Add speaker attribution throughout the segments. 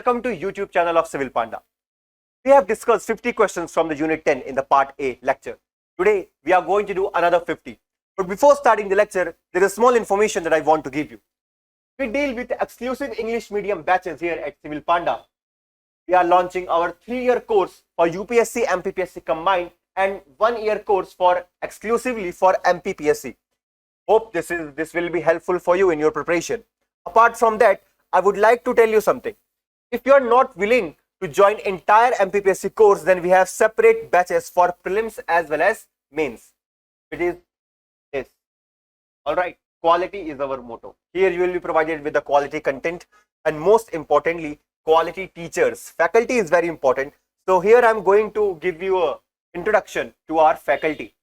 Speaker 1: welcome to YouTube channel of Civil Panda. We have discussed 50 questions from the Unit 10 in the Part A lecture. Today, we are going to do another 50. But before starting the lecture, there is small information that I want to give you. We deal with exclusive English medium batches here at Civil Panda. We are launching our 3-year course for UPSC, MPPSC combined and 1-year course for exclusively for MPPSC. Hope this will be helpful for you in your preparation. Apart from that, I would like to tell you something. If you are not willing to join entire MPPSC course, then we have separate batches for prelims as well as mains. It is this. Alright, quality is our motto. Here you will be provided with the quality content and most importantly, quality teachers. Faculty is very important. So here I am going to give you an introduction to our faculty.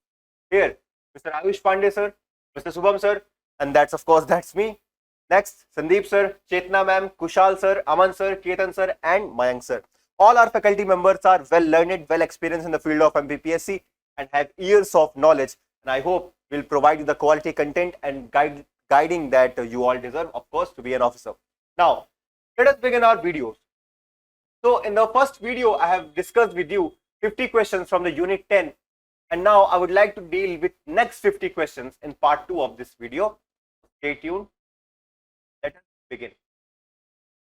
Speaker 1: Here, Mr. Aayush Pandey sir, Mr. Subham sir, and that's me. Next, Sandeep sir, Chetna ma'am, Kushal sir, Aman sir, Ketan sir, and Mayank sir. All our faculty members are well learned, well experienced in the field of MPPSC and have years of knowledge. And I hope will provide you the quality content and guiding that you all deserve, of course, to be an officer. Now, let us begin our videos. So, in the first video, I have discussed with you 50 questions from the Unit 10. And now, I would like to deal with next 50 questions in part 2 of this video. Stay tuned. Let us begin.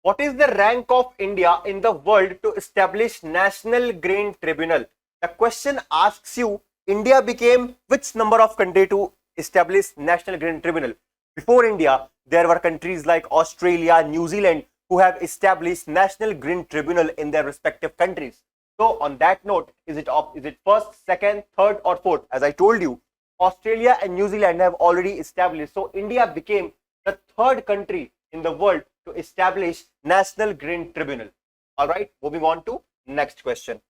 Speaker 1: What is the rank of India in the world to establish National Grain Tribunal? The question asks you, India became which number of country to establish National Grain Tribunal? Before India, there were countries like Australia, New Zealand who have established National Grain Tribunal in their respective countries. So on that note, is it first, second, third or fourth? As I told you, Australia and New Zealand have already established. So India became the third country in the world to establish National Grain Tribunal. Alright, moving on to next question.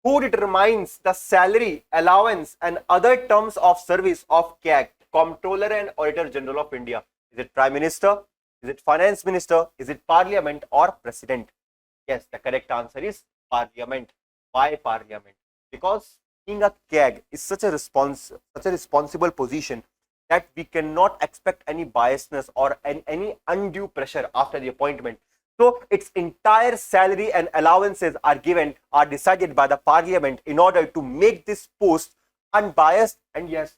Speaker 1: Who determines the salary, allowance and other terms of service of CAG, Comptroller and Auditor General of India? Is it Prime Minister? Is it Finance Minister? Is it Parliament or President? Yes, the correct answer is Parliament. Why Parliament? Because being a CAG is such a responsible position that we cannot expect any biasness or any undue pressure after the appointment. So its entire salary and allowances are decided by the Parliament in order to make this post unbiased and yes,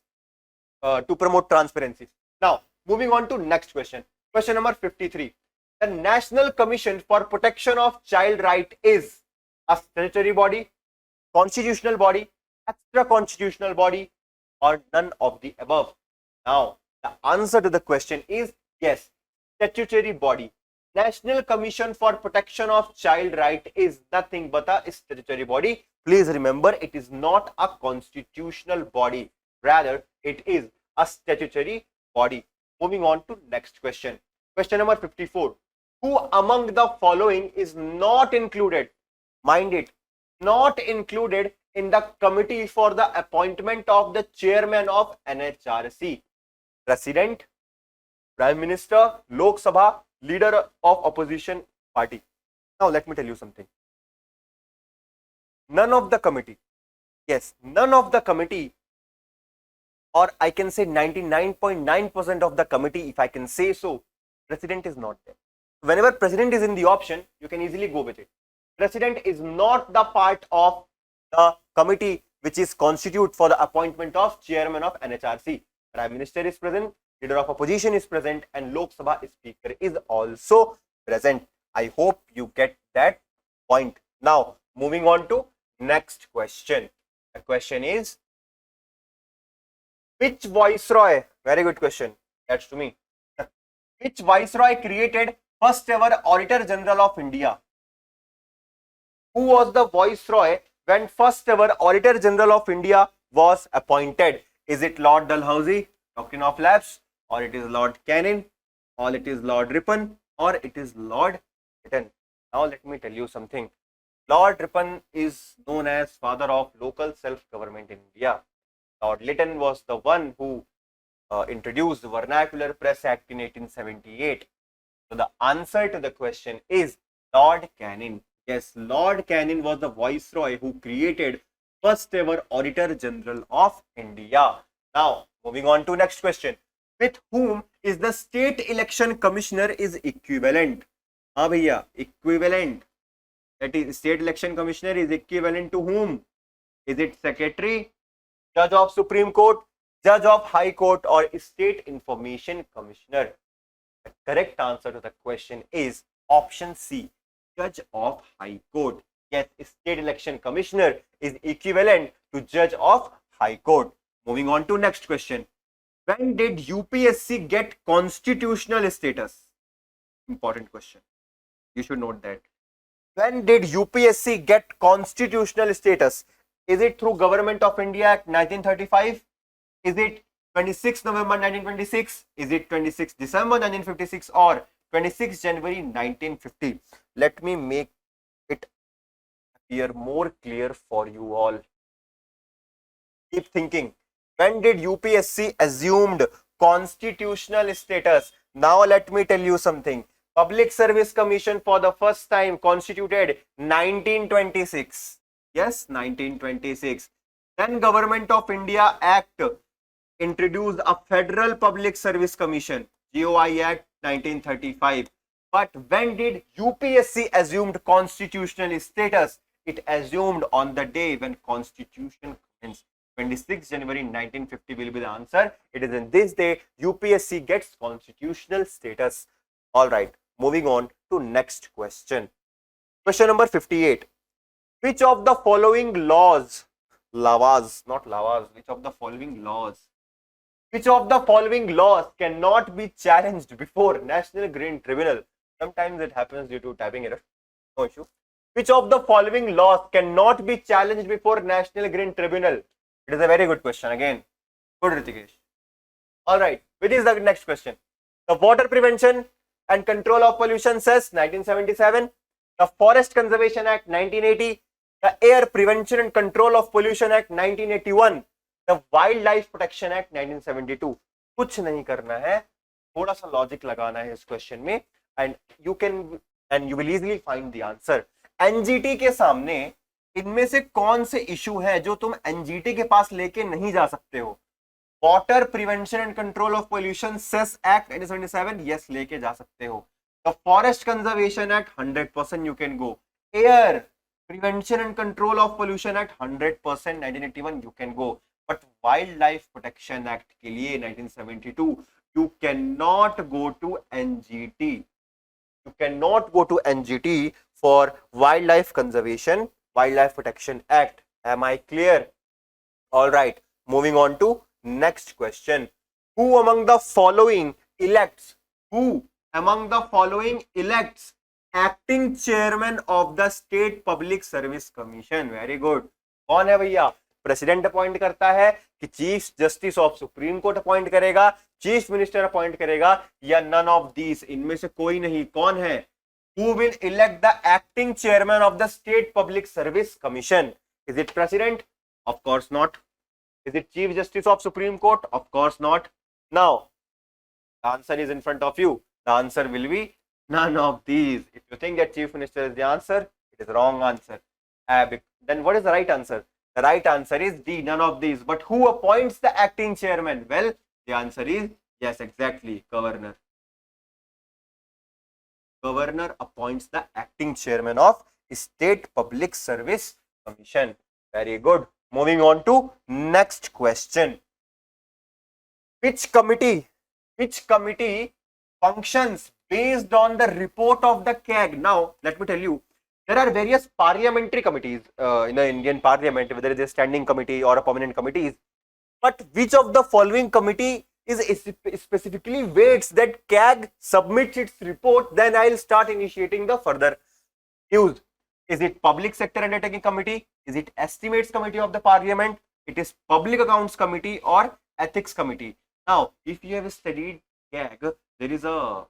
Speaker 1: to promote transparency. Now, moving on to next question. Question number 53. The National Commission for Protection of Child Rights is a statutory body, constitutional body, extra constitutional body, or none of the above. Now, the answer to the question is yes, statutory body. National Commission for Protection of Child Rights is nothing but a statutory body. Please remember, it is not a constitutional body. Rather, it is a statutory body. Moving on to next question. Question number 54. Who among the following is not included, mind it, not included in the committee for the appointment of the chairman of NHRC? President, Prime Minister, Lok Sabha, leader of opposition party. Now let me tell you something. None of the committee, yes, none of the committee, or I can say 99.9% of the committee, if I can say so, President is not there. Whenever President is in the option, you can easily go with it. President is not the part of the committee which is constitute for the appointment of chairman of NHRC. Prime Minister is present, leader of opposition is present, and Lok Sabha speaker is also present. I hope you get that point. Now, moving on to next question. The question is, which viceroy, very good question, that's to me, which viceroy created first ever Auditor General of India? Who was the viceroy when first ever Auditor General of India was appointed? Is it Lord Dalhousie, Doctrine of Lapse, or it is Lord Canning, or it is Lord Ripon, or it is Lord Lytton? Now let me tell you something. Lord Ripon is known as father of local self-government in India. Lord Lytton was the one who introduced the Vernacular Press Act in 1878. So the answer to the question is Lord Canning. Yes, Lord Canning was the viceroy who created first ever Auditor General of India. Now, moving on to next question. With whom is the State Election Commissioner is equivalent? हाँ भैया, equivalent. That is, state election commissioner is equivalent to whom? Is it secretary, judge of Supreme Court, judge of High Court, or state information commissioner? The correct answer to the question is option C, judge of High Court. Yes, state election commissioner is equivalent to judge of High Court. Moving on to next question. When did UPSC get constitutional status? Important question. You should note that. When did UPSC get constitutional status? Is it through Government of India Act 1935? Is it 26 November 1926? Is it 26 December 1956 or 26 January 1950? Let me make it appear more clear for you all. Keep thinking. When did UPSC assumed constitutional status? Now let me tell you something. Public Service Commission for the first time constituted 1926. Yes, 1926. Then Government of India Act introduced a Federal Public Service Commission, GOI Act 1935. But when did UPSC assumed constitutional status? It assumed on the day when Constitution commenced. 26 January 1950 will be the answer. It is in this day UPSC gets constitutional status. All right, moving on to next question. Question number 58. Which of the following laws, not lavas, which of the following laws cannot be challenged before National Green Tribunal? Sometimes it happens due to typing error. No issue. Which of the following laws cannot be challenged before National Green Tribunal? It is a very good question again. Good, Ritikesh. All right. Which is the next question? The Water Prevention and Control of Pollution Cess 1977. The Forest Conservation Act 1980. The Air Prevention and Control of Pollution Act 1981. The Wildlife Protection Act 1972. कुछ नहीं करना है, थोड़ा सा logic लगाना है इस question में, and you will easily find the answer. NGT के सामने इनमें से कौन से इशू है जो तुम एनजीटी के पास लेके नहीं जा सकते हो? Water prevention and control of pollution cess act 1977, yes लेके जा सकते हो. The forest conservation act 100% you can go. Air prevention and control of pollution act 100% 1981 you can go. But wildlife protection act के लिए 1972 you can not go to NGT. You cannot go to NGT for Wildlife Conservation, Wildlife Protection Act. Am I clear? All right. Moving on to next question. Who among the following elects acting chairman of the State Public Service Commission? Very good. कौन है भैया? President appoint करता है कि chief justice of supreme court appoint करेगा, chief minister appoint करेगा, या none of these? इनमें से कोई नहीं. कौन है? Who will elect the acting chairman of the State Public Service Commission? Is it president? Of course not. Is it chief justice of Supreme Court? Of course not. Now, the answer is in front of you. The answer will be none of these. If you think that chief minister is the answer, it is wrong answer. Then what is the right answer? The right answer is D, none of these. But who appoints the acting chairman? Well, the answer is yes, exactly, governor. Governor appoints the acting chairman of State Public Service Commission. Very good. Moving on to next question. Which committee functions based on the report of the Keg? Now, let me tell you, there are various parliamentary committees in the Indian Parliament, whether it is a standing committee or a permanent committees. But which of the following committee is specifically waits that CAG submits its report, then I'll start initiating the further use? Is it Public Sector Undertaking Committee? Is it Estimates Committee of the Parliament? It is Public Accounts Committee or Ethics Committee? Now, if you have studied CAG, there is a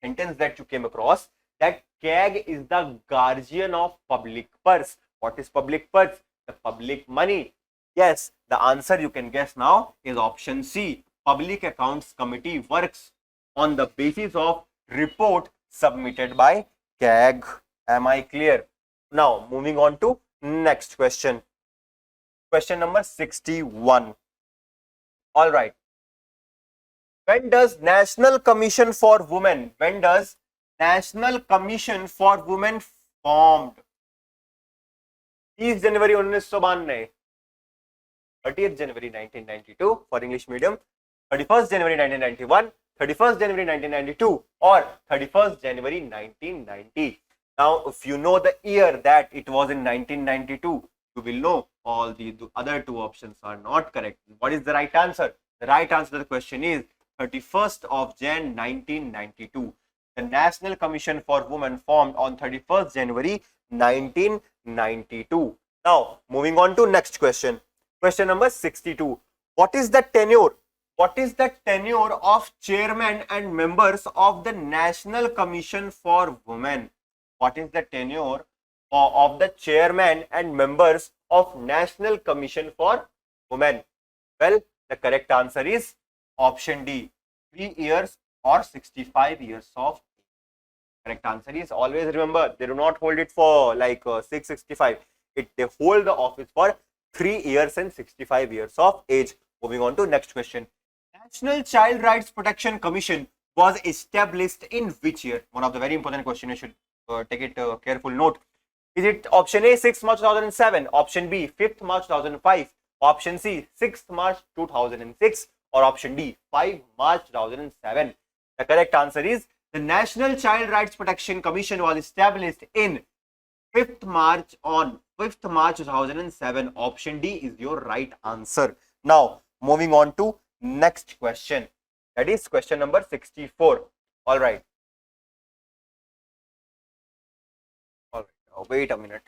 Speaker 1: sentence that you came across that CAG is the guardian of public purse. What is public purse? The public money. Yes, the answer you can guess now is option C. Public Accounts Committee works on the basis of report submitted by CAG. Am I clear? Now, moving on to next question. Question number 61. All right. When does National Commission for Women National Commission for Women formed? 30 January 1992, 30th January 1992 for English medium, 31st January 1991, 31st January 1992 or 31st January 1990. Now, if you know the year that it was in 1992, you will know all the other two options are not correct. What is the right answer? The right answer to the question is 31st of Jan 1992. The National Commission for Women formed on 31st January 1992. Now, moving on to next question. Question number 62. What is the tenure? What is the tenure of chairman and members of the National Commission for Women? What is the tenure of the chairman and members of National Commission for Women? Well, the correct answer is option D, 3 years or 65 years of age. Correct answer is, always remember, they do not hold it for like 665. They hold the office for 3 years and 65 years of age. Moving on to next question. National Child Rights Protection Commission was established in which year? One of the very important questions. You should take it careful note. Is it option A 6th March 2007, option B 5th March 2005, option C 6th March 2006 or option D 5 March 2007? The correct answer is the National Child Rights Protection Commission was established in 5th March 2007. Option D is your right answer. Now, moving on to next question. That is question number 64. All right. Wait a minute.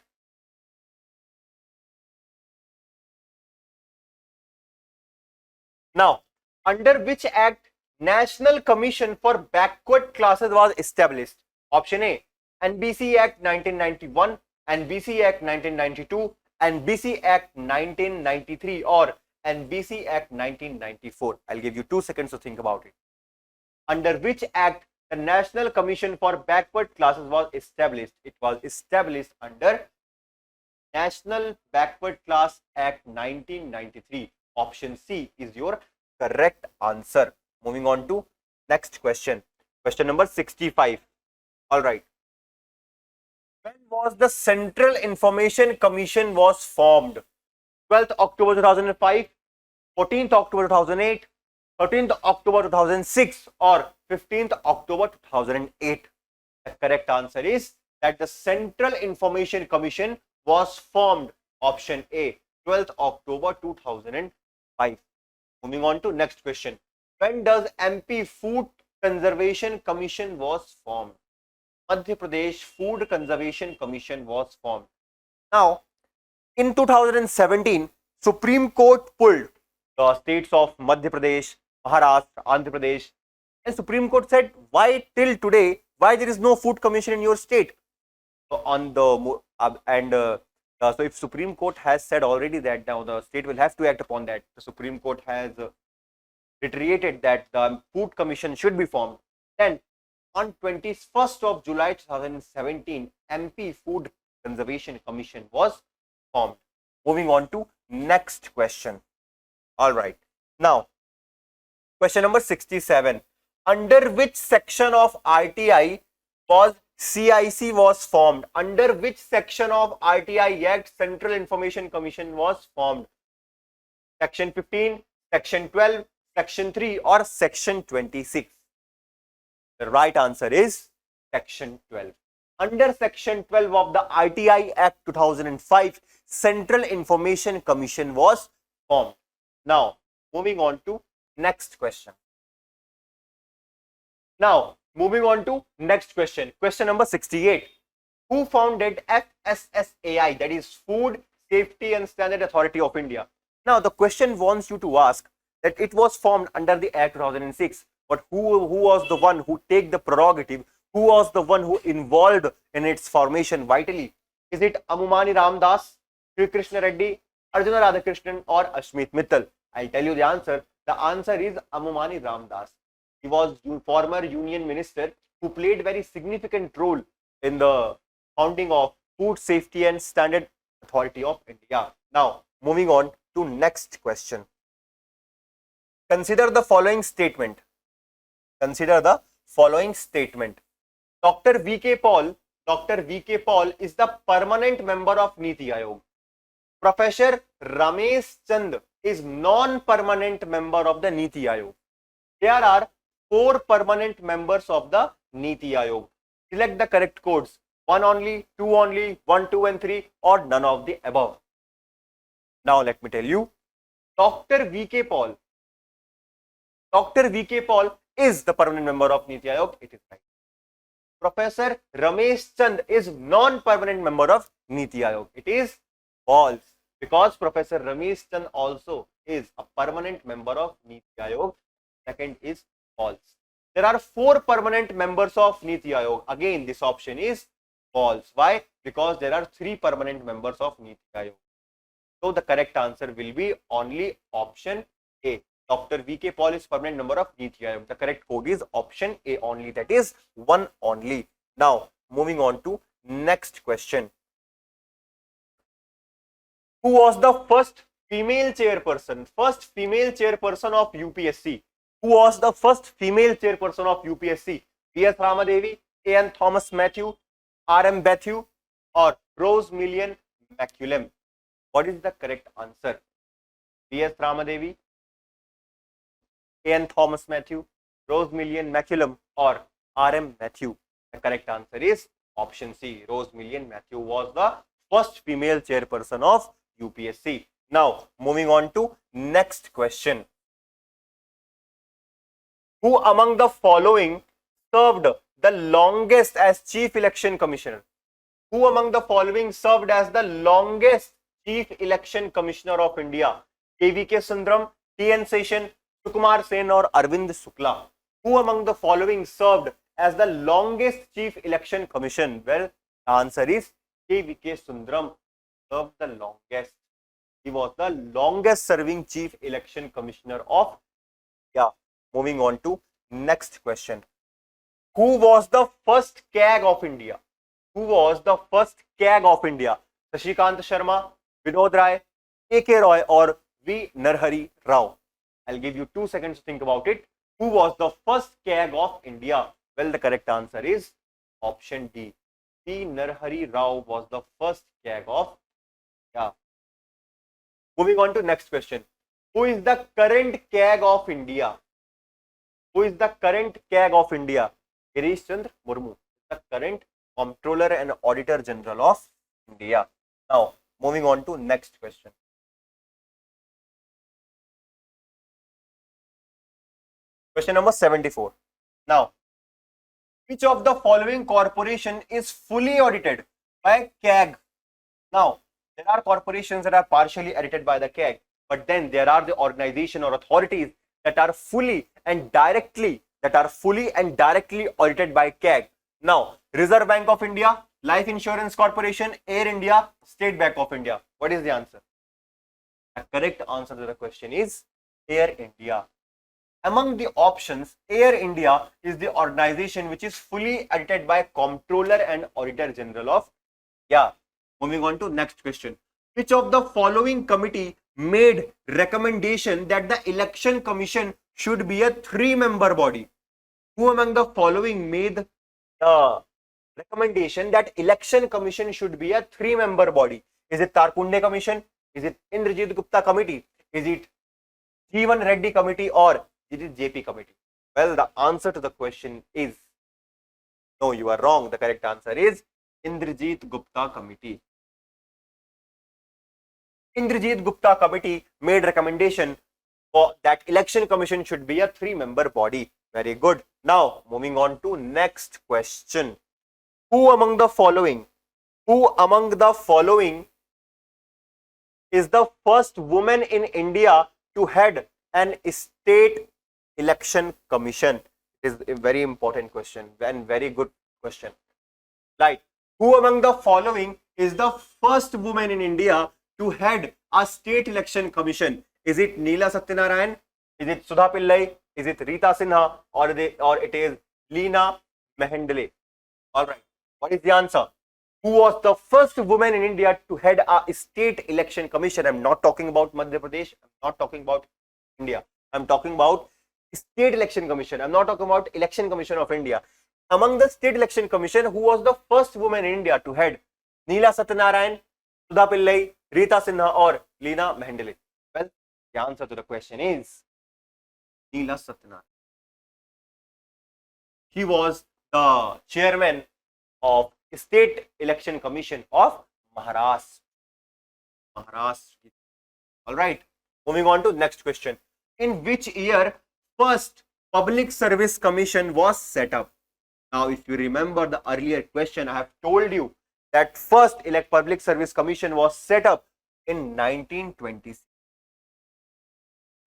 Speaker 1: Now, under which act National Commission for Backward Classes was established? Option A, NBC Act 1991, NBC Act 1992, NBC Act 1993 or NBC Act 1994. I'll give you 2 seconds to think about it. Under which act the National Commission for Backward Classes was established? It was established under National Backward Class Act 1993. Option C is your correct answer. Moving on to next question. Question number 65. All right. When was the Central Information Commission was formed? 12th October 2005, 14th October 2008, 13th October 2006 or 15th October 2008. The correct answer is that the Central Information Commission was formed. Option A, 12th October 2005. Moving on to next question. When does MP Food Conservation Commission was formed? Madhya Pradesh Food Conservation Commission was formed. Now, in 2017, Supreme Court pulled the states of Madhya Pradesh, Maharashtra, Andhra Pradesh, and Supreme Court said, why till today, why there is no food commission in your state? So on the so if Supreme Court has said already that now the state will have to act upon that, the Supreme Court has reiterated that the food commission should be formed. Then on 21st of July 2017, MP Food Conservation Commission was formed. Moving on to next question. All right. Now, question number 67. Under which section of RTI was CIC was formed? Under which section of RTI Act Central Information Commission was formed? Section 15, Section 12, Section 3 or Section 26? The right answer is Section 12. Under Section 12 of the RTI Act 2005, Central Information Commission was formed. Now, moving on to next question. Now, moving on to next question. Question number 68. Who founded FSSAI, that is Food Safety and Standard Authority of India? Now, the question wants you to ask that it was formed under the Act 2006, but who was the one who take the prerogative? Who was the one who involved in its formation vitally? Is it Amumani Ramdas, Sri Krishna Reddy, Arjuna Radhakrishnan or Ashmit Mittal? I'll tell you the answer. The answer is Amumani Ramdas. He was former union minister who played very significant role in the founding of Food Safety and Standard Authority of India. Now, moving on to next question. Consider the following statement. Consider the following statement. Dr. V.K. Paul, Dr. V.K. Paul is the permanent member of Niti Ayog. Professor Ramesh Chand is non-permanent member of the Niti Ayog. There are 4 permanent members of the Niti Ayog. Select the correct codes. 1 only, 2 only, 1, 2 and 3 or none of the above. Now let me tell you, Dr. V.K. Paul. Dr. V.K. Paul is the permanent member of Niti Ayog. It is right. Professor Ramesh Chand is non-permanent member of Niti Ayog. It is false, because Professor Ramesh Chand also is a permanent member of Niti Ayog. Second is false. There are 4 permanent members of Niti Ayog. Again, this option is false. Why? Because there are 3 permanent members of Niti Ayog. So the correct answer will be only option A. Dr. V.K. Paul is permanent member of Niti Ayog. The correct code is option A only, that is 1 only. Now, moving on to next question. Who was the first female chairperson? First female chairperson of UPSC. Who was the first female chairperson of UPSC? B.S. Ramadevi, A.N. Thomas Matthew, R.M. Bethune, or Rose Million McCullum? What is the correct answer? B.S. Ramadevi, A.N. Thomas Matthew, Rose Million McCullum, or R.M. Matthew? The correct answer is option C. Rose Million Matthew was the first female chairperson of UPSC. Now, moving on to next question. Who among the following served the longest as Chief Election Commissioner? Who among the following served as the longest Chief Election Commissioner of India? K.V.K. Sundaram, T.N. Seshan, Sukumar Sen, or Arvind Shukla? Who among the following served as the longest Chief Election Commission? Well, the answer is K.V.K. Sundaram served the longest. He was the longest serving Chief Election Commissioner of India. Moving on to next question. Who was the first Keg of India? Who was the first Keg of India? Shashikant Sharma, Vinod Rai, A.K. Roy, or V. Narhari Rao? I'll give you 2 seconds to think about it. Who was the first Keg of India? Well, the correct answer is option D. V. Narhari Rao was the first Keg of India. Moving on to next question. Who is the current Keg of India? Who is the current Keg of India? Girish Chandra Murmu, the current Comptroller and Auditor General of India. Now, moving on to next question. Question number 74. Now, which of the following corporation is fully audited by KEG? Now, there are corporations that are partially audited by the KEG, but then there are the organization or authorities that are fully and directly audited by KEG. Now, Reserve Bank of India, Life Insurance Corporation, Air India, State Bank of India. What is the answer? The correct answer to the question is Air India. Among the options, Air India is the organization which is fully audited by Comptroller and Auditor General of India. Moving on to next question. Which of the following committee made recommendation that the Election Commission should be a 3-member body? Who among the following made the recommendation that Election Commission should be a 3-member body? Is it Tarkunde Commission? Is it Indrajit Gupta Committee? Is it Jeevan Reddy Committee, or is it JP Committee? Well, the answer to the question is no, you are wrong. The correct answer is Indrajit Gupta Committee. Indrajit Gupta Committee made recommendation for that Election Commission should be a 3-member body. Very good. Now, moving on to next question. Who among the following is the first woman in India to head an state election commission? It is a very important question and very good question. Right. Who among the following is the first woman in India to head a state election commission? Is it Neela Satyanarayan? Is it Sudha Pillai? Is it Rita Sinha? Or it is Leena Mehendale? All right. What is the answer? Who was the first woman in India to head a state election commission? I'm not talking about Madhya Pradesh. I'm not talking about India. I'm talking about state election commission. I'm not talking about Election Commission of India. Among the State Election Commission, who was the first woman in India to head? Neela Satyanarayan, Sudha Pillai, Rita Sinha, or Leena Mehendale? Well, the answer to the question is Neela Satyanarayan. He was the chairman of State Election Commission of Maharashtra. All right. Moving on to next question. In which year first Public Service Commission was set up? Now, if you remember the earlier question, I have told you that first Public Service Commission was set up in 1926.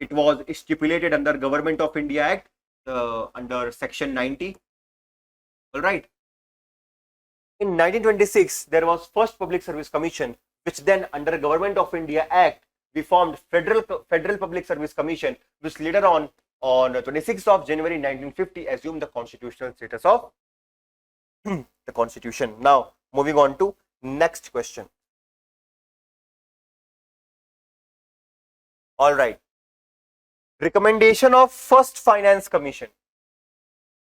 Speaker 1: It was stipulated under Government of India Act under Section 90. All right. In 1926, there was first Public Service Commission, which then under Government of India Act, we formed Federal Public Service Commission, which later on 26th of January 1950 assumed the constitutional status of the constitution. Now, moving on to next question. All right. Recommendation of First Finance Commission.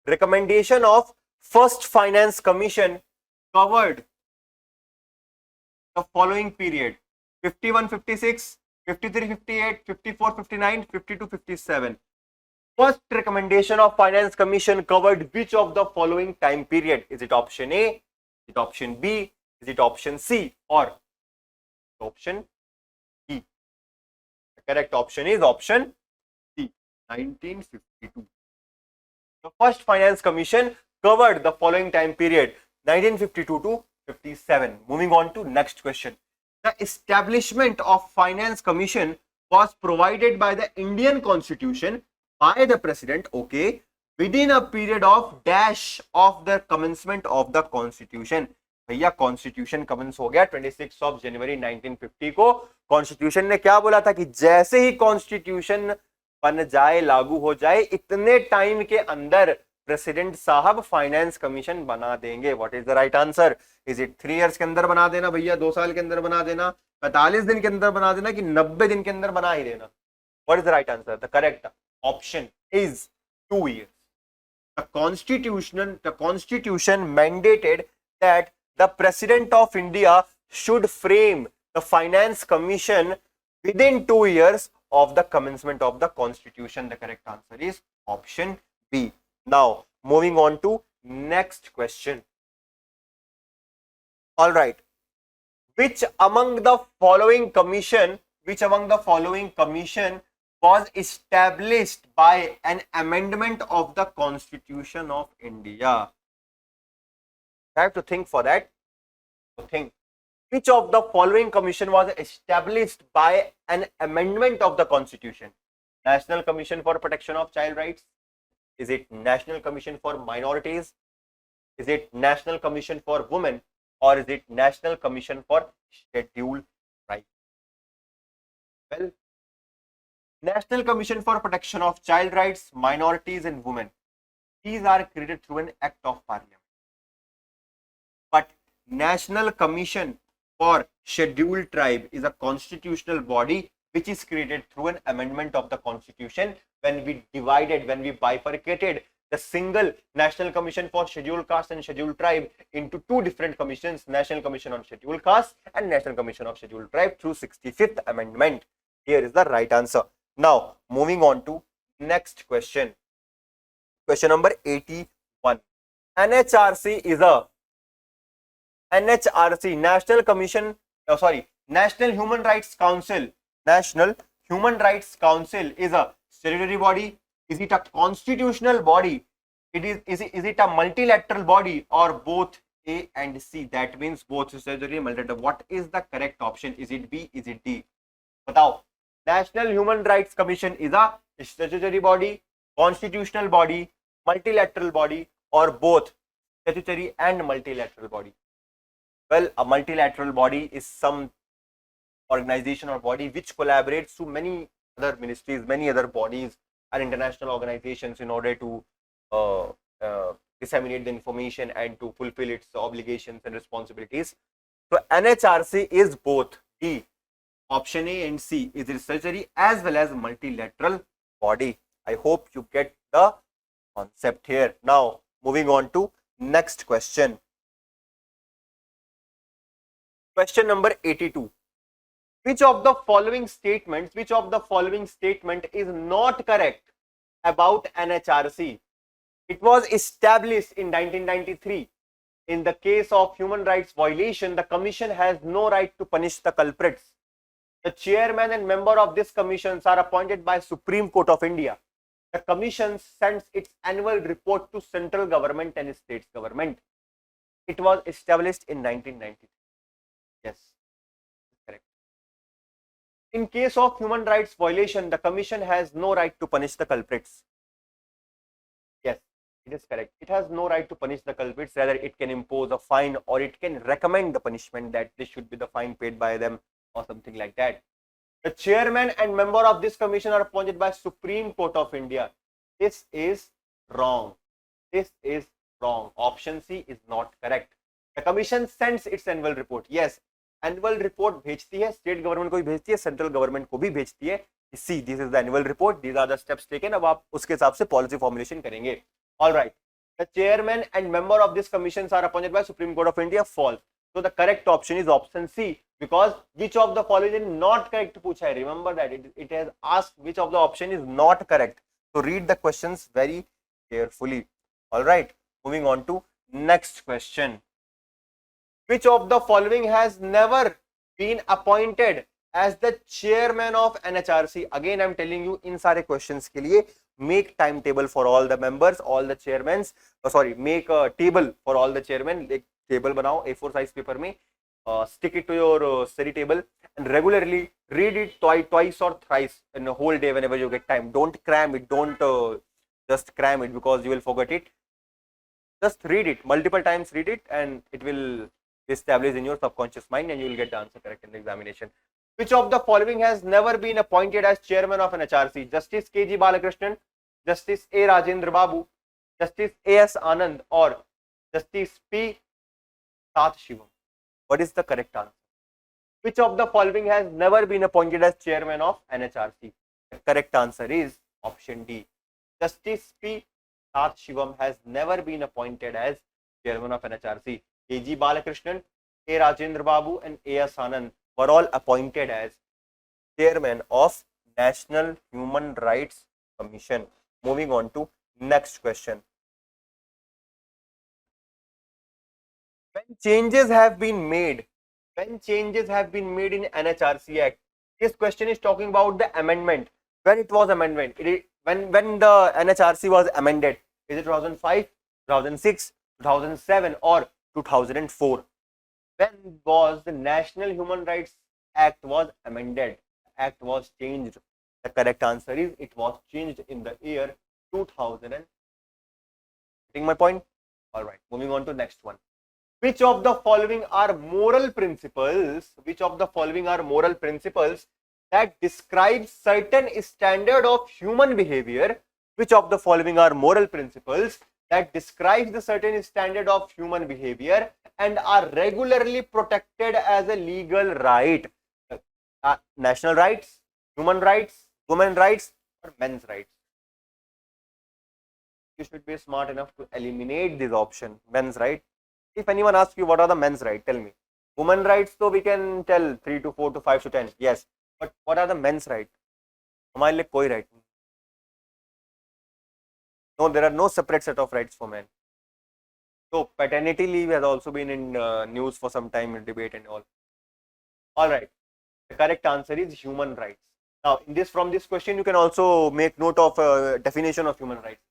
Speaker 1: Recommendation of First Finance Commission covered the following period: 51-56, 53-58, 54-59, 52-57. First recommendation of Finance Commission covered which of the following time period? Is it option A? Is it option B? Is it option C? Or option D? The correct option is option C, 1952. The first Finance Commission covered the following time period, 1952 to 57. Moving on to next question. The establishment of Finance Commission was provided by the Indian Constitution by the President, okay, within a period of dash of the commencement of the Constitution. भैया constitution commence हो गया 26 of January 1950 को. Constitution ने क्या बोला था कि जैसे ही कॉन्स्टिट्यूशन बन जाए, लागू हो जाए, इतने टाइम के अंदर प्रेसिडेंट साहब फाइनेंस कमीशन बना देंगे. What is the right answer? Is it 3 years के अंदर बना देना भैया, 2 साल के अंदर बना देना, 45 दिन के अंदर बना देना, कि 90 दिन के अंदर बना ही देना? What is the right answer? The correct option is 2 years. The constitution mandated that the President of India should frame the Finance Commission within 2 years of the commencement of the Constitution. The correct answer is option B. Now, moving on to next question. All right. Which among the following commission was established by an amendment of the Constitution of India? I have to think for that. Think. Which of the following commission was established by an amendment of the Constitution? National Commission for Protection of Child Rights? Is it National Commission for Minorities? Is it National Commission for Women? Or is it National Commission for Scheduled Tribes? Well, National Commission for Protection of Child Rights, Minorities and Women, these are created through an act of parliament. But National Commission for Scheduled Tribe is a constitutional body which is created through an amendment of the Constitution when we bifurcated the single National Commission for Scheduled Caste and Scheduled Tribe into 2 different commissions, National Commission on Scheduled Caste and National Commission of Scheduled Tribe, through 65th Amendment. Here is the right answer. Now, moving on to next question. Question number 81. NHRC is a National Human Rights Council. National Human Rights Council is a statutory body. Is it a constitutional body? Is it a multilateral body, or both A and C? That means both statutory and multilateral. What is the correct option? Is it B? Is it D? बताओ. National Human Rights Commission is a statutory body, constitutional body, multilateral body, or both statutory and multilateral body? Well, a multilateral body is some organization or body which collaborates to many other ministries, many other bodies and international organizations in order to disseminate the information and to fulfill its obligations and responsibilities. So NHRC is both. D, option A and C, is a statutory as well as multilateral body. I hope you get the concept here. Now, Moving on to next question. Question number 82. Which of the following statement is not correct about NHRC? It was established in 1993. In the case of human rights violation, the commission has no right to punish the culprits. The chairman and member of this commissions are appointed by Supreme Court of India. The commission sends its annual report to central government and state government. It was established in 1993. Yes, correct. In case of human rights violation, the commission has no right to punish the culprits. Yes, it is correct. It has no right to punish the culprits. Rather, it can impose a fine or it can recommend the punishment that this should be the fine paid by them or something like that. The chairman and member of this commission are appointed by Supreme Court of India. This is wrong. This is wrong. Option C is not correct. The commission sends its annual report. Yes, annual report भेजती है, state government को भी भेजती है, central government को भी भेजती है. See, this is the annual report. These are the steps taken. अब आप उसके हिसाब से policy formulation करेंगे. All right. The chairman and member of this commissions are appointed by Supreme Court of India. False. So the correct option is option C, because which of the following is not correct पूछा है. Remember that it has asked which of the option is not correct. So read the questions very carefully. All right. Moving on to next question. Which of the following has never been appointed as the chairman of NHRC? Again, I am telling you, in सारे questions के लिए make timetable for all the members, all the chairmen. Make a table for all the chairmen. एक table बनाओ A4 size paper में, stick it to your study table and regularly read it twice or thrice in a whole day whenever you get time. Don't cram it. Don't just cram it because you will forget it. Just read it multiple times. Read it and it will establish in your subconscious mind and you will get the answer correct in the examination. Which of the following has never been appointed as chairman of NHRC? Justice K.G. Balakrishnan, Justice A. Rajendra Babu, Justice A.S. Anand, or Justice P. Shivam? What is the correct answer? Which of the following has never been appointed as chairman of NHRC? The correct answer is option D. Justice P. Shivam has never been appointed as chairman of NHRC. K.G. Balakrishnan, A. Rajendra Babu, and A.S. Anand were all appointed as chairman of National Human Rights Commission. Moving on to next question. When changes have been made in NHRC Act, this question is talking about the amendment. When it was amendment, when the NHRC was amended, is it 2005, 2006, 2007, or 2004? When was the National Human Rights Act was amended? Act was changed. The correct answer is it was changed in the year 2000. Getting my point? All right. Moving on to next one. Which of the following are moral principles? Which of the following are moral principles that describe certain standard of human behavior? Which of the following are moral principles that describe the certain standard of human behavior and are regularly protected as a legal right? National rights, human rights, women rights, or men's rights? You should be smart enough to eliminate this option, men's right. If anyone asks you what are the men's rights, tell me. Women rights, so we can tell 3 to 4 to 5 to 10. Yes, but what are the men's rights? हमारे लिए कोई right नहीं. No, there are no separate set of rights for men. So paternity leave has also been in news for some time in debate and all. All right, the correct answer is human rights. Now, from this question, you can also make note of definition of human rights.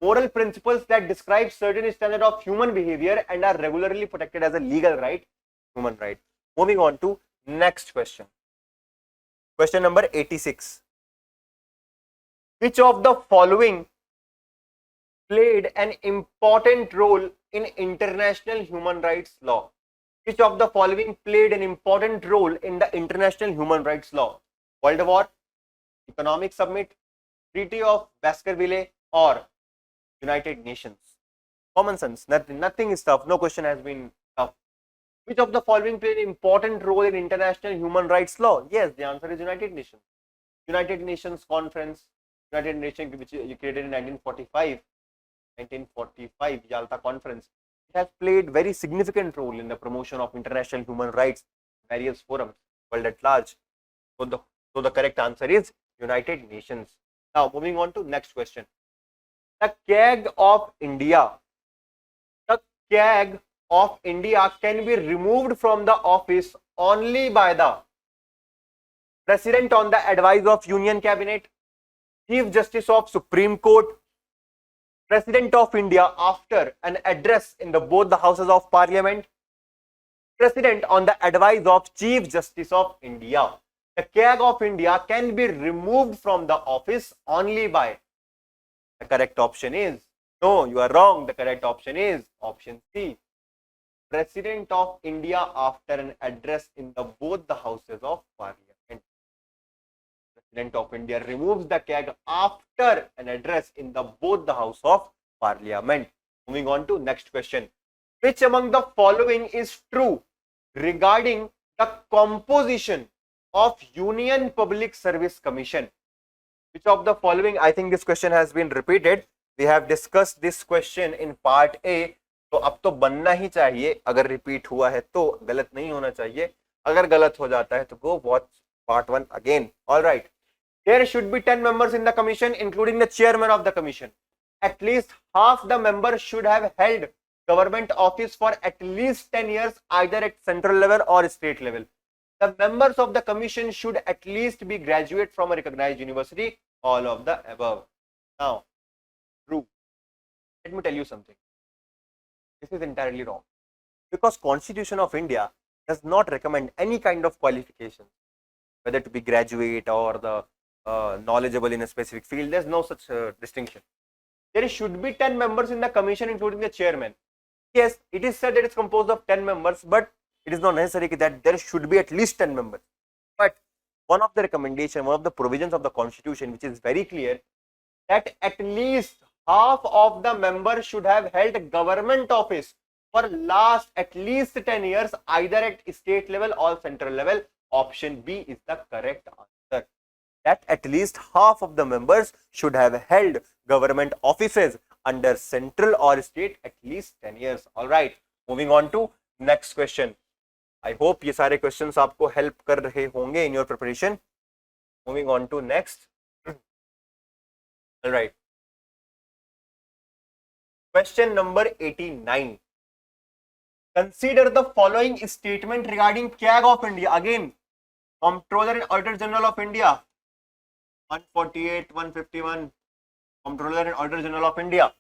Speaker 1: Moral principles that describe certain standard of human behavior and are regularly protected as a legal right, human right. Moving on to next question. Question number 86. Which of the following played an important role in international human rights law? Which of the following played an important role in the international human rights law? World War, Economic Summit, Treaty of Baskerville, or United Nations? Common sense. Nothing is tough. No question has been tough. Which of the following played an important role in international human rights law? Yes, the answer is United Nations. United Nations Conference, United Nations, which you created in 1945. 1945 Yalta Conference. It has played very significant role in the promotion of international human rights, various forums, world at large. So the correct answer is United Nations. Now moving on to next question. The Keg of India. The Keg of India can be removed from the office only by the President on the advice of Union Cabinet, Chief Justice of Supreme Court, President of India after an address in both the Houses of Parliament, President on the advice of Chief Justice of India. The Keg of India can be removed from the office only by. The correct option is no, you are wrong. The correct option is option C. President of India after an address in both the Houses of Parliament. President of India removes the keg after an address in both the House of Parliament. Moving on to next question. Which among the following is true regarding the composition of Union Public Service Commission? Which of the following? I think this question has been repeated. We have discussed this question in part A. तो अब तो बनना ही चाहिए. अगर repeat हुआ है तो गलत नहीं होना चाहिए. अगर गलत हो जाता है तो go watch part 1 again. All right. There should be 10 members in the commission, including the chairman of the commission. At least half the members should have held government office for at least 10 years, either at central level or state level. The members of the commission should at least be graduate from a recognized university. All of the above. Now, true. Let me tell you something. This is entirely wrong. Because Constitution of India does not recommend any kind of qualification, whether to be graduate or the knowledgeable in a specific field. There's no such distinction. There should be 10 members in the commission, including the chairman. Yes, it is said that it's composed of 10 members, but it is not necessary that there should be at least 10 members. But one of the recommendation, one of the provisions of the Constitution, which is very clear, that at least half of the members should have held government office for last at least 10 years, either at state level or central level. Option B is the correct answer. That at least half of the members should have held government offices under central or state at least 10 years. All right, moving on to next question. I hope ये सारे questions आपको help कर रहे होंगे in your preparation. Moving on to next. All right. Question number 89. Consider the following statement regarding Keg of India. Again, Comptroller and Auditor General of India. 148, 151. Comptroller and Auditor General of India.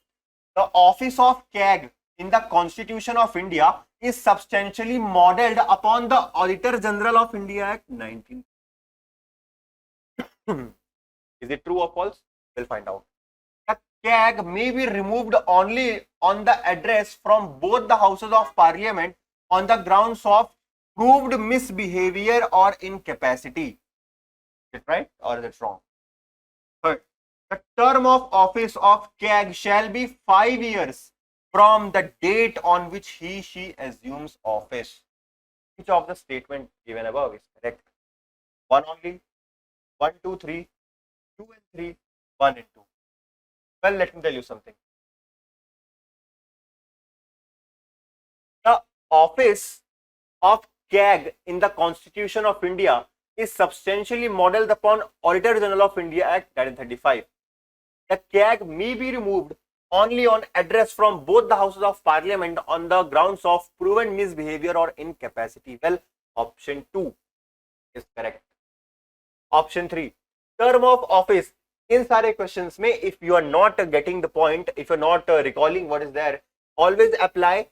Speaker 1: The office of Keg in the Constitution of India is substantially modelled upon the Auditor General of India Act 19. Is it true or false? We'll find out. The Keg may be removed only on the address from both the Houses of Parliament on the grounds of proved misbehavior or incapacity. Is it right or is it wrong? Third, the term of office of Keg shall be 5 years from the date on which he/she assumes office. Which of the statement given above is correct? 1 only, 1, 2, 3, 2 and 3, 1 and 2. Well, let me tell you something. The office of Keg in the Constitution of India is substantially modelled upon Auditor General of India Act 1935. The Keg may be removed only on address from both the Houses of Parliament on the grounds of proven misbehavior or incapacity. Well, option 2 is correct. Option 3, term of office. In सारे questions में, if you are not getting the point, if you are not recalling what is there, always apply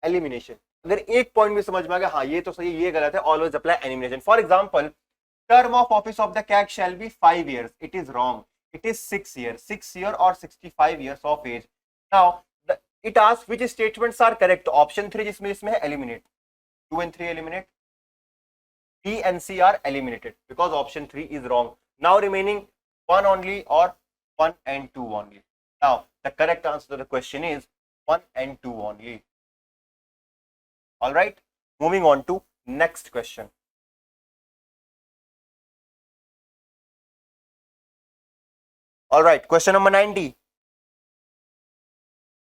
Speaker 1: elimination. अगर एक point भी समझ में आ गया, हाँ ये तो सही, ये गलत है, always apply elimination. For example, term of office of the Keg shall be 5 years. It is wrong. It is 6 years. 6 year or 65 years of age. Now, it asks which statements are correct. Option 3 जिसमें है eliminate. 2 and 3 eliminate. B and C are eliminated because option 3 is wrong. Now remaining 1 only or 1 and 2 only. Now, the correct answer to the question is 1 and 2 only. All right, moving on to next question. All right, question number 90.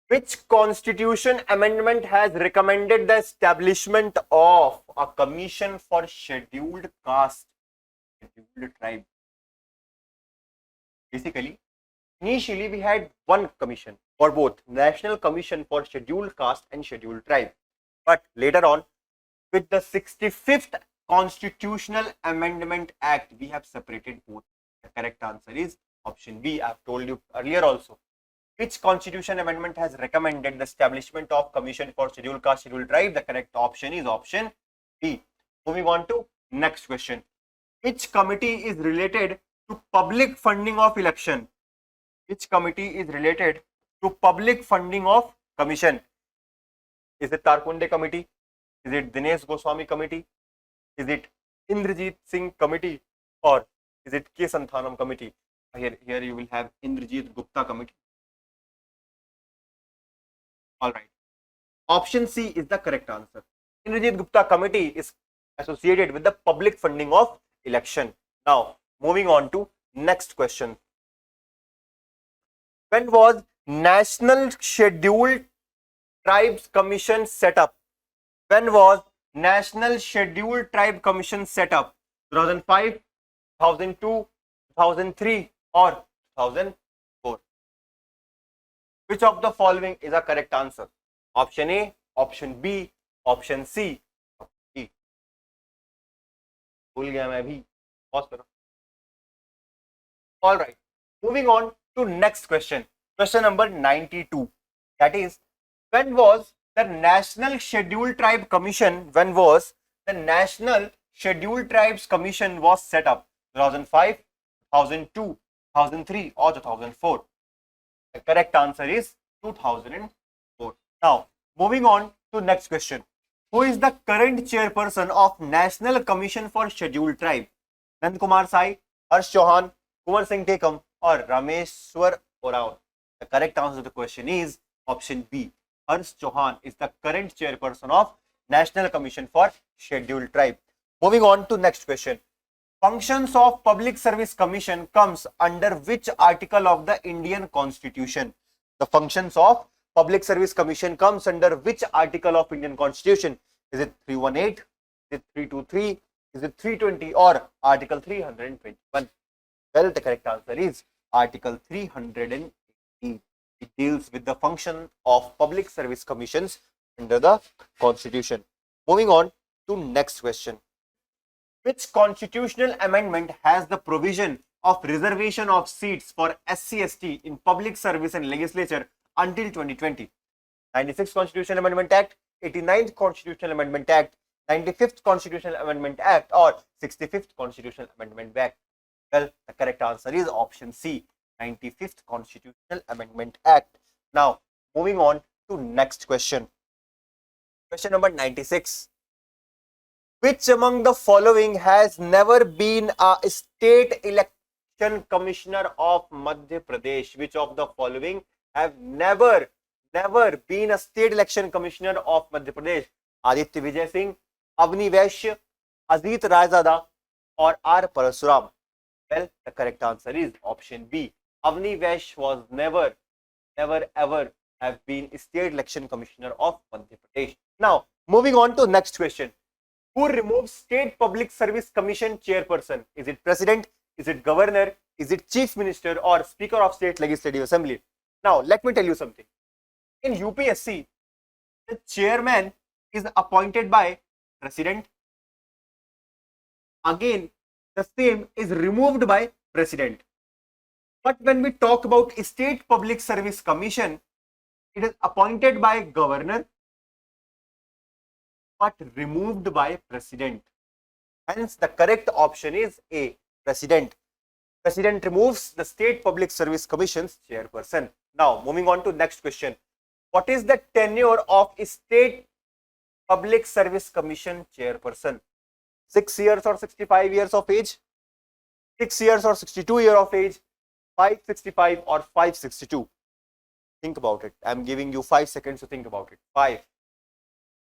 Speaker 1: Which constitution amendment has recommended the establishment of a commission for scheduled caste, scheduled tribe? Basically, initially we had one commission for both, National Commission for Scheduled Caste and Scheduled Tribe. But later on, with the 65th Constitutional Amendment Act, we have separated both. The correct answer is option B. I have told you earlier also. Which constitution amendment has recommended the establishment of Commission for Scheduled Caste, Scheduled Tribe? The correct option is option B. Moving on to next question. Which committee is related to public funding of election? Which committee is related to public funding of commission? Is it Tarkunde committee? Is it Dinesh Goswami committee? Is it Indrajit Singh committee? Or is it K. Santhanam committee? Here you will have Indrajit Gupta committee. All right. Option C is the correct answer. Indrajit Gupta committee is associated with the public funding of election. Now, moving on to next question. When was National Scheduled Tribes Commission set up? When was National Scheduled Tribe Commission set up? 2005, 2002, 2003 or 2004? Which of the following is a correct answer? Option A, option B, option C, option D. भूल गया मैं भी. Pause करो. All right. Moving on to next question. Question number 92. That is, when was the National Scheduled Tribe Commission? When was the National Scheduled Tribes Commission was set up? 2005, 2002, 2003 or 2004? The correct answer is 2004. Now, moving on to next question. Who is the current chairperson of National Commission for Scheduled Tribe? Nand Kumar Sai, Harsh Chauhan, Kumar Singh Tekam or Rameshwar Oraon? The correct answer to the question is option B. Harsh Chauhan is the current chairperson of National Commission for Scheduled Tribe. Moving on to next question. Functions of Public Service Commission comes under which article of the Indian Constitution? The functions of Public Service Commission comes under which article of Indian Constitution? Is it 318? Is it 323? Is it 320 or Article 321? Well, the correct answer is Article 380. It deals with the function of Public Service Commissions under the Constitution. Moving on to next question. Which constitutional amendment has the provision of reservation of seats for SC/ST in public service and legislature until 2020? 96th Constitutional Amendment Act, 89th Constitutional Amendment Act, 95th Constitutional Amendment Act or 65th Constitutional Amendment Act? Well, the correct answer is option C, 95th Constitutional Amendment Act. Now, moving on to next question. Question number 96. Which among the following has never been a state election commissioner of Madhya Pradesh? Which of the following have never been a state election commissioner of Madhya Pradesh? Aditya Vijay Singh, Avni Vaishya, Ajit Raizada or R. Parasuram? Well, the correct answer is option B. Avni Vaishya was never ever have been state election commissioner of Madhya Pradesh. Now, moving on to next question. Who removes State Public Service Commission chairperson? Is it president? Is it governor? Is it chief minister or speaker of state legislative assembly? Now, let me tell you something. In UPSC, the chairman is appointed by president. Again, the same is removed by president. But when we talk about State Public Service Commission, it is appointed by governor but removed by president. Hence, the correct option is A, president. President removes the State Public Service Commission's chairperson. Now, moving on to next question. What is the tenure of State Public Service Commission chairperson? 6 years or 65 years of age? 6 years or 62 years of age? 565 or 562? Think about it. I am giving you 5 seconds to think about it. 5,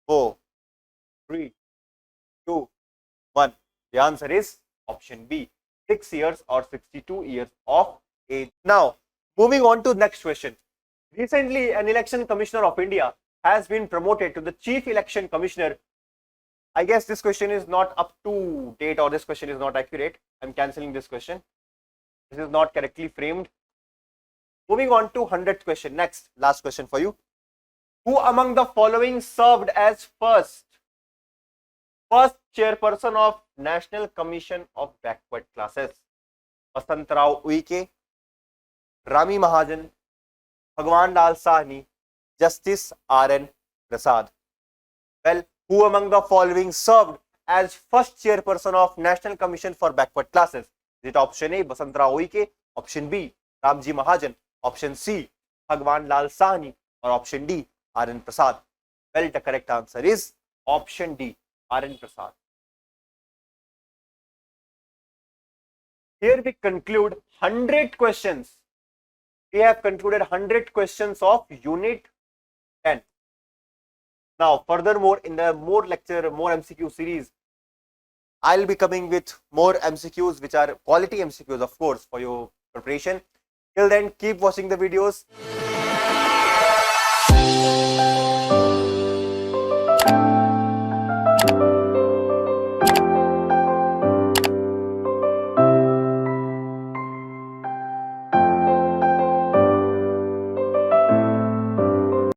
Speaker 1: 4, 3, 2, 1. The answer is option B, 6 years or 62 years of age. Now, moving on to next question. Recently, an election commissioner of India has been promoted to the chief election commissioner. I guess this question is not up to date, or this question is not accurate. I'm cancelling this question. This is not correctly framed. Moving on to 100th question. Next, last question for you. Who among the following served as first chairperson of National Commission of Backward Classes? Vasantrao Uike, Rami Mahajan, Bhagwan Lal Sahni, Justice R.N. Prasad. Well, who among the following served as first chairperson of National Commission for Backward Classes? Is it option A, Vasantrao Uike, option B, Ramji Mahajan, option C, Bhagwan Lal Sahni, or option D, R.N. Prasad? Well, the correct answer is option D, R.N. Prasad. Here we conclude 100 questions. We have concluded 100 questions of Unit 10. Now, furthermore, in the more MCQ series, I'll be coming with more MCQs, which are quality MCQs, of course, for your preparation. Till then, keep watching the videos.